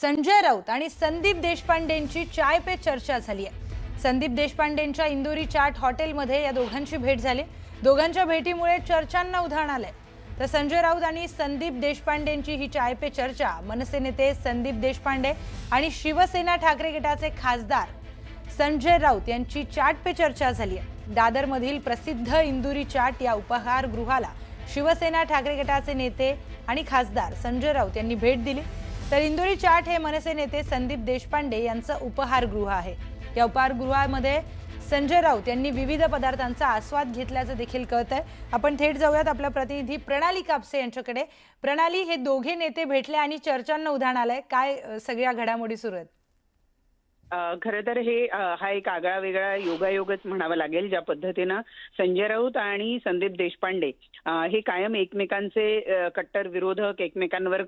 संजय राऊत आणि संदीप देशपांडेंची चाय पे चर्चा झाली आहे। संदीप देशपांडेंच्या इंदोरी चाट हॉटेलमध्ये या दोघांची भेट झाली। दोघांच्या भेटीमुळे चर्चांना उधाण आलंय। तर संजय राऊत आणि संदीप देशपांडेंची ही चाय पे चर्चा मनसे नेते संदीप देशपांडे आणि शिवसेना ठाकरे गटाचे खासदार संजय राऊत यांची चाट पे चर्चा झाली आहे। दादरमधील प्रसिद्ध इंदोरी चाट या उपहारगृहाला शिवसेना ठाकरे गटाचे नेते आणि खासदार संजय राऊत यांनी भेट दिली। तर इंदोरी चाट हे मनसे नेते संदीप देशपांडे यांचं उपहारगृह आहे। या उपहारगृहामध्ये संजय राऊत यांनी विविध पदार्थांचा आस्वाद घेतल्याचं देखील कळतंय। आपण थेट जाऊयात आपल्या प्रतिनिधी प्रणाली कापसे यांच्याकडे। प्रणाली, हे दोघे नेते भेटले आणि चर्चांना उधाण आलंय, काय सगळ्या घडामोडी सुरू आहेत? खरं तर हा एक आगळा वेगळा योगायोगच म्हणावा लागेल, ज्या पद्धतीनं संजय राऊत आणि संदीप देशपांडे हे कायम एकमेकांचे कट्टर विरोधक, एकमेकांवर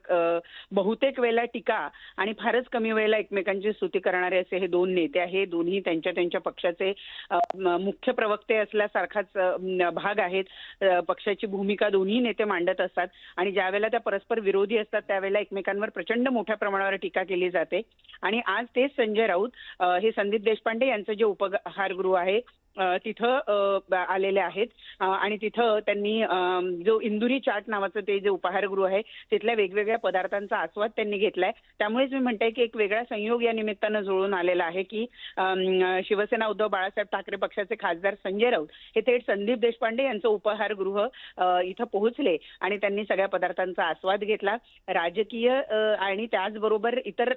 बहुतेक वेळेला टीका आणि फारच कमी वेळेला एकमेकांची स्तुती करणारे असे हे दोन नेते आहेत। दोन्ही त्यांच्या पक्षाचे मुख्य प्रवक्ते असल्यासारखाच भाग आहेत। पक्षाची भूमिका दोन्ही नेते मांडत असतात आणि ज्या वेळेला त्या परस्पर विरोधी असतात त्यावेळेला एकमेकांवर प्रचंड मोठ्या प्रमाणावर टीका केली जाते। आणि आज तेच संजय राऊत हे संदीप देशपांडे यांचं जे उपहारगृह आहे तिथं आलेले आहेत आणि तिथं त्यांनी जो इंदुरी चाट नावाचं ते जे उपहारगृह आहे तिथल्या वेगवेगळ्या पदार्थांचा आस्वाद त्यांनी घेतलाय। त्यामुळेच मी म्हणते की एक वेगळा संयोग या निमित्तानं जुळून आलेला आहे की शिवसेना उद्धव बाळासाहेब ठाकरे पक्षाचे खासदार संजय राऊत हे थेट संदीप देशपांडे यांचं उपहारगृह इथं पोहोचले आणि त्यांनी सगळ्या पदार्थांचा आस्वाद घेतला। राजकीय आणि त्याचबरोबर इतर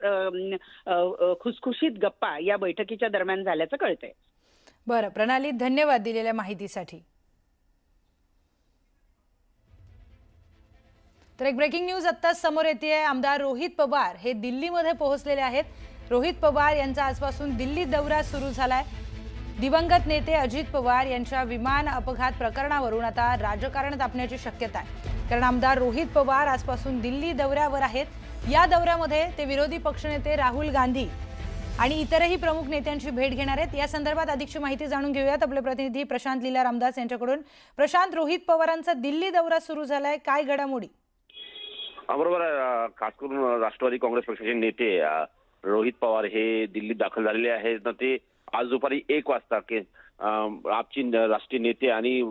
खुसखुशीत गप्पा या बैठकीच्या दरम्यान झाल्याचं कळतंय। बरं प्रणाली, धन्यवाद दिलेल्या माहितीसाठी। तर एक ब्रेकिंग न्यूज आता समोर येते। आमदार रोहित पवार हे दिल्लीमध्ये पोहोचलेले आहेत। रोहित पवार यांचा आजपासून दिल्ली दौरा सुरू झालाय। दिवंगत नेते अजित पवार यांच्या विमान अपघात प्रकरणावरून आता राजकारण तापण्याची शक्यता आहे, कारण आमदार रोहित पवार आजपासून दिल्ली दौऱ्यावर आहेत। या दौऱ्यामध्ये ते विरोधी पक्षनेते राहुल गांधी आणि इतरही प्रमुख नेत्यांची भेट घेणार आहेत। या संदर्भात अधिकची माहिती जाणून घेऊयात आपले प्रतिनिधी प्रशांत लीला रामदास यांच्याकडून। प्रशांत, रोहित पवारांचा दिल्ली दौरा सुरू झालाय, काय घडामोडी? बरोबर, खास करून राष्ट्रवादी काँग्रेस पक्षाचे नेते रोहित पवार हे दिल्लीत दाखल झालेले आहेत। ते आज दुपारी 1 वाजता आपचे राष्ट्रीय नेते आणि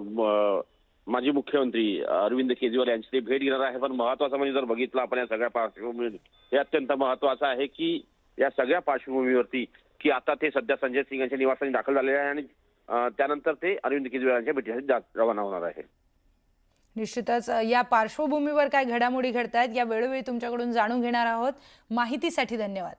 माजी मुख्यमंत्री अरविंद केजरीवाल यांची ते भेट घेणार आहे। पण महत्वाचं म्हणजे जर बघितलं आपण या सगळ्या पार्श्वभूमीवर, हे अत्यंत महत्वाचं आहे की या सगळ्या पार्श्वभूमीवरती की आता ते सध्या संजय सिंग यांच्या निवासस्थानी दाखल झालेले आहे आणि त्यानंतर ते अरविंद केजरीवाल यांच्या भेटीसाठी रवाना होणार आहे। निश्चितच या पार्श्वभूमीवर काय घडामोडी घडतायत या वेळोवेळी तुमच्याकडून जाणून घेणार आहोत। माहितीसाठी धन्यवाद।